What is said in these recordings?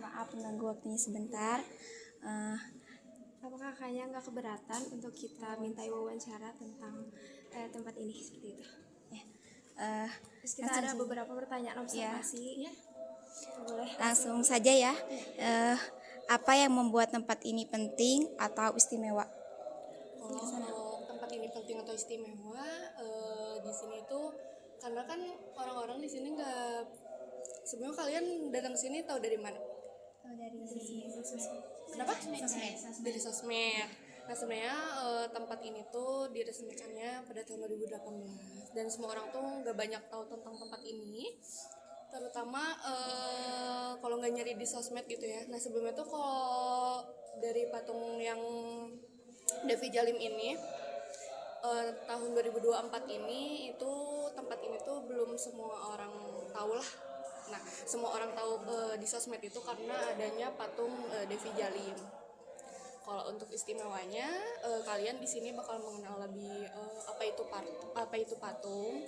maaf mengganggu waktunya sebentar. Apakah kakaknya nggak keberatan untuk kita mintai wawancara tentang tempat ini seperti itu? Ya. Terus kita ada beberapa pertanyaan observasi. Ya. Boleh. Langsung saja ya. Apa yang membuat tempat ini penting atau istimewa? Tempat ini penting atau istimewa di sini tuh karena kan orang-orang di sini nggak, sebenarnya kalian datang sini tahu dari mana? Dari Kenapa? Dari sosmed. Nah sebenarnya tempat ini tuh diresmikannya pada tahun 2018 dan semua orang tuh nggak banyak tahu tentang tempat ini, terutama kalau nggak nyari di sosmed gitu ya. Nah sebelumnya tuh kalau dari patung yang Devi Jalim ini tahun 2024 ini itu tempat ini tuh belum semua orang tahu lah. Nah semua orang tahu di sosmed itu karena adanya patung Devi Jalim. Kalau untuk istimewanya kalian di sini bakal mengenal lebih apa itu patung,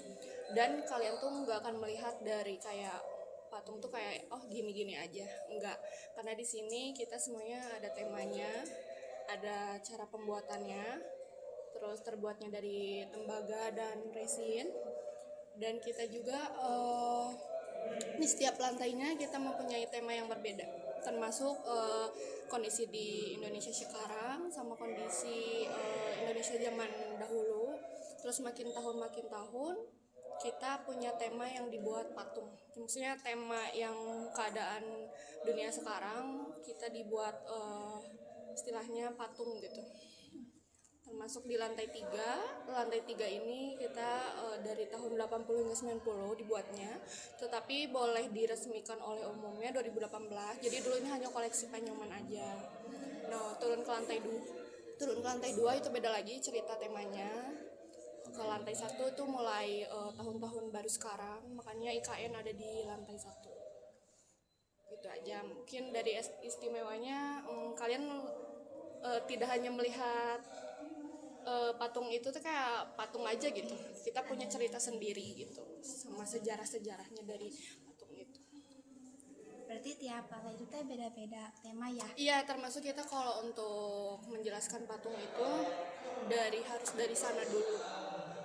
dan kalian tuh nggak akan melihat dari kayak patung tuh kayak oh gini-gini aja, enggak, karena di sini kita semuanya ada temanya, ada cara pembuatannya, terus terbuatnya dari tembaga dan resin, dan kita juga di setiap lantainya kita mempunyai tema yang berbeda, termasuk kondisi di Indonesia sekarang sama kondisi Indonesia zaman dahulu. Terus makin tahun kita punya tema yang dibuat patung, maksudnya tema yang keadaan dunia sekarang kita dibuat istilahnya patung gitu. Termasuk di lantai 3 ini kita dari tahun 80 hingga 90 dibuatnya, tetapi boleh diresmikan oleh umumnya 2018. Jadi dulu ini hanya koleksi Panyoman aja. Nah turun ke lantai 2 itu beda lagi cerita temanya. Ke lantai 1 itu mulai tahun-tahun baru sekarang, makanya IKN ada di lantai 1. Gitu aja mungkin dari istimewanya. Kalian tidak hanya melihat patung itu tuh kayak patung aja gitu, kita punya cerita sendiri gitu sama sejarahnya dari patung itu. Berarti tiap lantai itu beda-beda tema ya? Iya, termasuk kita kalau untuk menjelaskan patung itu harus dari sana dulu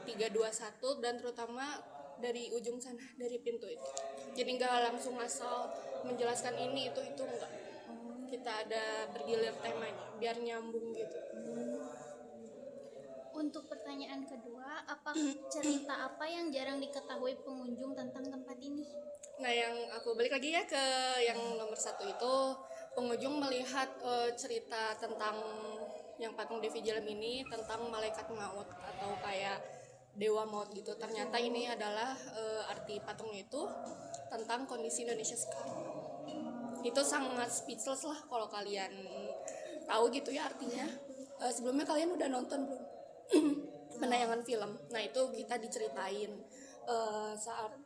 321, dan terutama dari ujung sana, dari pintu itu. Jadi nggak langsung asal menjelaskan ini itu enggak. Kita ada bergilir temanya biar nyambung gitu. Untuk pertanyaan kedua, cerita apa yang jarang diketahui pengunjung tentang tempat ini? Nah, yang aku balik lagi ya ke yang nomor 1 itu, pengunjung melihat cerita tentang yang patung Devi Jalim ini tentang malaikat maut atau kayak dewa maut gitu. Ternyata ini adalah arti patung itu tentang kondisi Indonesia sekarang. Itu sangat speechless lah kalau kalian tahu gitu ya artinya. Sebelumnya kalian udah nonton belum penayangan film? Nah itu kita diceritain saat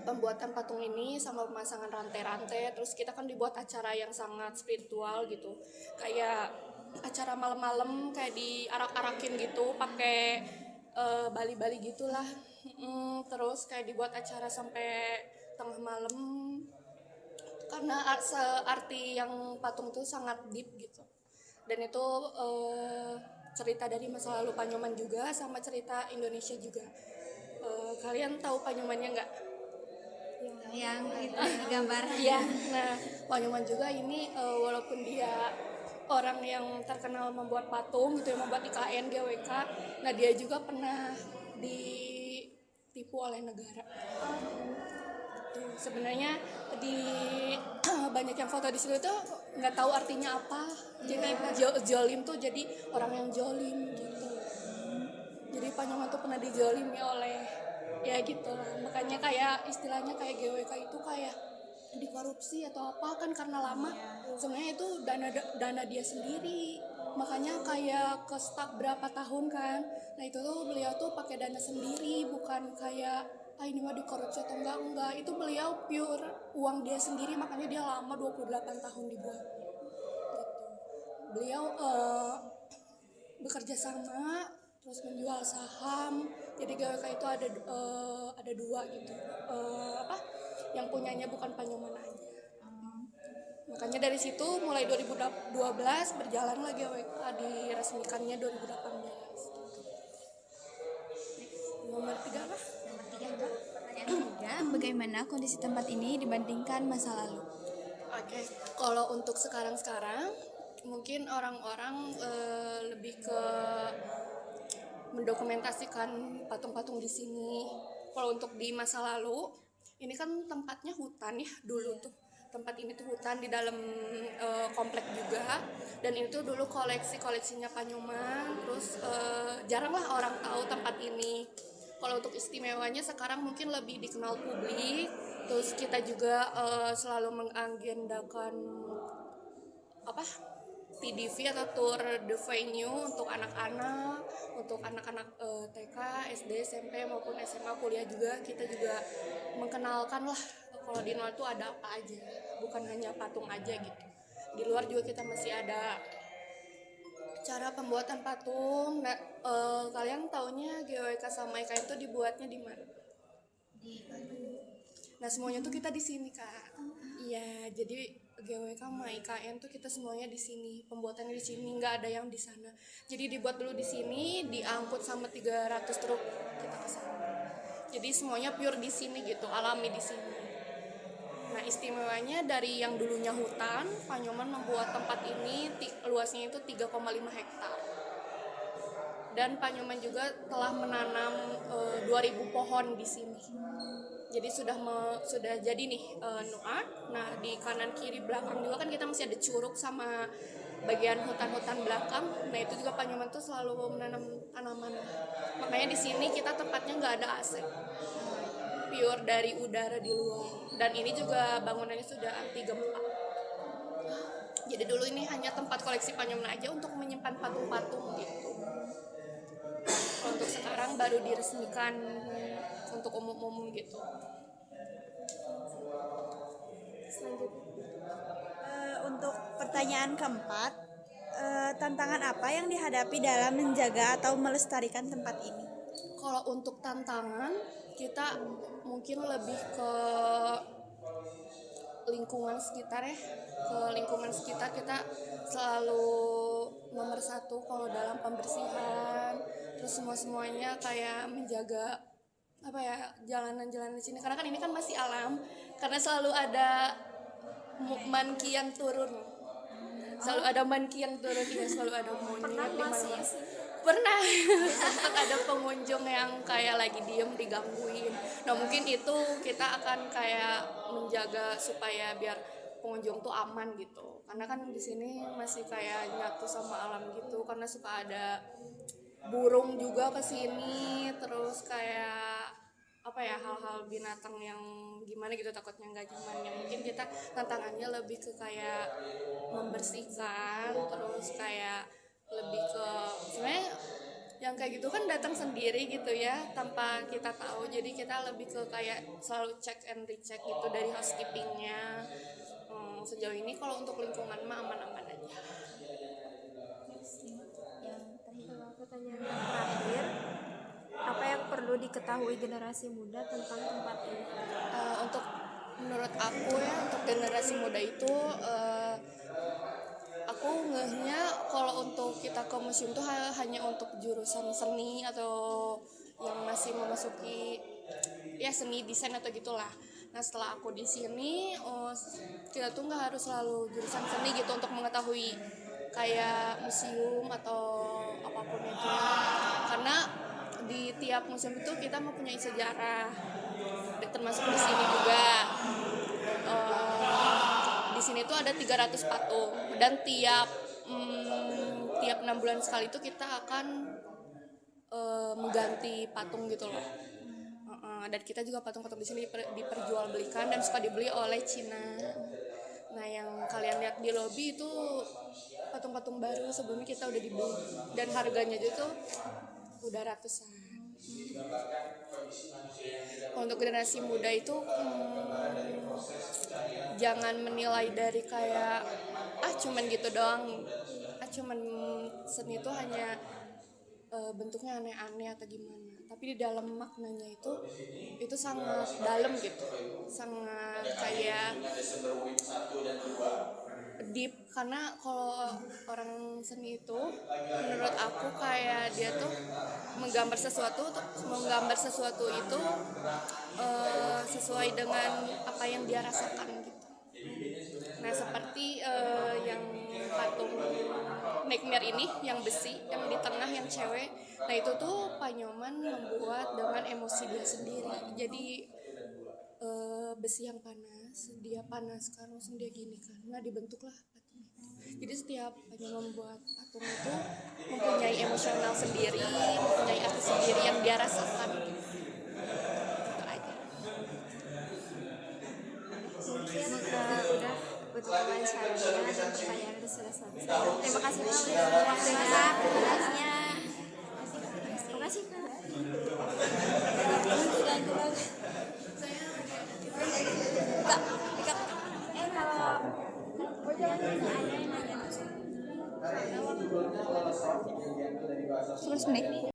pembuatan patung ini sama pemasangan rantai-rantai. Terus kita kan dibuat acara yang sangat spiritual gitu, kayak acara malam-malam kayak diarak-arakin gitu pakai bali-bali gitulah. Terus kayak dibuat acara sampai tengah malam karena arti yang patung tuh sangat deep gitu. Dan itu cerita dari masa lalu Panyoman juga sama cerita Indonesia juga. Kalian tahu Panyomannya nggak? Yang itu gambar. Iya. Nah Panyoman juga ini walaupun dia orang yang terkenal membuat patung gitu, yang membuat IKN, GWK, nah dia juga pernah ditipu oleh negara. Sebenarnya di banyak yang foto di situ tuh nggak tahu artinya apa. Jadi jolim tuh jadi orang yang jolim gitu. Jadi Panyoman tuh pernah dijolimi oleh ya gitulah. Makanya kayak istilahnya kayak GWK itu kayak dikorupsi atau apa kan karena lama. Sebenarnya itu dana dia sendiri. Makanya kayak ke stuck berapa tahun kan. Nah itu tuh beliau tuh pakai dana sendiri, bukan kayak ini mah dikorupsi atau enggak. Itu beliau pure uang dia sendiri, makanya dia lama 28 tahun dibuat gitu. Beliau bekerja sama terus menjual saham. Jadi GWK itu ada 2 gitu, yang punyanya bukan Panyoman aja. Makanya dari situ mulai 2012 berjalan lagi GWK, diresmikannya 2018. Nomor 3 apa? Nomor 3 itu pertanyaan ketiga, bagaimana kondisi tempat ini dibandingkan masa lalu? Oke, kalau untuk sekarang mungkin orang-orang lebih ke mendokumentasikan patung-patung di sini. Kalau untuk di masa lalu, ini kan tempatnya hutan ya dulu tuh. Tempat ini tuh hutan di dalam komplek juga, dan itu dulu koleksinya Panyoman. Terus jarang lah orang tahu tempat ini. Kalau untuk istimewanya sekarang mungkin lebih dikenal publik. Terus kita juga selalu mengagendakan TDV atau tour the venue untuk anak-anak TK, SD, SMP maupun SMA, kuliah juga. Kita juga mengenalkan lah kalau di Nol itu ada apa aja, bukan hanya patung aja gitu. Di luar juga kita masih ada cara pembuatan patung. Nah, kalian taunya GWK sama IKN itu dibuatnya di mana? Nah, semuanya tuh kita di sini, Kak. Iya, jadi GWK sama IKN tuh kita semuanya di sini. Pembuatannya di sini, nggak ada yang di sana. Jadi dibuat dulu di sini, diangkut sama 300 truk kita ke sana. Jadi semuanya pure di sini gitu, alami di sini. Nah, istimewanya dari yang dulunya hutan, Panyoman membuat tempat ini luasnya itu 3,5 hektar. Dan Panyoman juga telah menanam 2.000 pohon di sini. Jadi sudah jadi nih Nuart. Nah, di kanan kiri belakang juga kan kita masih ada curug sama bagian hutan-hutan belakang. Nah, itu juga Panyoman tuh selalu menanam tanaman. Makanya di sini kita tempatnya nggak ada AC. Pure dari udara di luar. Dan ini juga bangunannya sudah anti gempa. Jadi dulu ini hanya tempat koleksi Panyoman aja untuk menyimpan patung-patung gitu. Untuk sekarang baru diresmikan untuk umum-umum gitu. Untuk pertanyaan keempat, tantangan apa yang dihadapi dalam menjaga atau melestarikan tempat ini? Kalau untuk tantangan, kita mungkin lebih ke lingkungan sekitar ya. Ke lingkungan sekitar kita selalu nomor 1 kalau dalam pembersihan. Terus semuanya kayak menjaga jalanan-jalanan di sini. Karena kan ini kan masih alam. Karena selalu ada manki yang turun. Selalu ada manki yang turun, ya selalu ada monyet di mana-mana. Pernah sempat ada pengunjung yang kayak lagi diem digangguin. Nah, mungkin itu kita akan kayak menjaga supaya biar pengunjung tuh aman gitu. Karena kan di sini masih kayak nyatu sama alam gitu, karena suka ada burung juga ke sini, terus kayak hal-hal binatang yang gimana gitu, takutnya nggak nyaman. Yang mungkin kita tantangannya lebih ke kayak membersihkan, terus kayak lebih ke sebenarnya yang kayak gitu kan datang sendiri gitu ya tanpa kita tahu. Jadi kita lebih ke kayak selalu check and recheck gitu dari housekeepingnya. Sejauh ini kalau untuk lingkungan mah aman-aman aja. Pertanyaan terakhir, apa yang perlu diketahui generasi muda tentang tempat ini? Menurut aku ya, untuk generasi muda itu aku ngehnya kalau untuk kita ke museum tuh hanya untuk jurusan seni atau yang masih memasuki ya seni desain atau gitulah. Nah, setelah aku di sini kita tuh nggak harus selalu jurusan seni gitu untuk mengetahui kayak museum atau apapun itu, karena di tiap museum itu kita mempunyai sejarah, termasuk di sini juga. Di sini tuh ada 300 patung, dan tiap 6 bulan sekali itu kita akan mengganti patung gitu loh. Dan kita juga patung-patung di sini diperjualbelikan dan suka dibeli oleh Cina. Nah, yang kalian lihat di lobi itu patung-patung baru, sebelumnya kita udah dibeli dan harganya juga tuh udah ratusan. Untuk generasi muda itu jangan menilai dari kayak cuman gitu doang, cuman seni itu hanya bentuknya aneh-aneh atau gimana, tapi di dalam maknanya itu sangat dalam gitu, sangat kayak deep, karena kalau orang seni itu menurut aku kayak dia tuh menggambar sesuatu itu sesuai dengan apa yang dia rasakan gitu. Nah seperti yang patung Nightmare ini yang besi yang di tengah yang cewek, nah itu tuh Pak Nyoman membuat dengan emosi dia sendiri. Jadi besi yang panas, dia panas kan, langsung dia gini kan, nah dibentuklah patung itu. Jadi setiap Pak Nyoman membuat patung itu mempunyai emosional sendiri, mempunyai arti sendiri yang dia rasakan gitu. Itu aja. Mungkin udah untuk wawancaranya dan pertanyaan itu sudah selesai. Terima kasih Kak udah waktunya. Terima kasih Kak. Terus menit.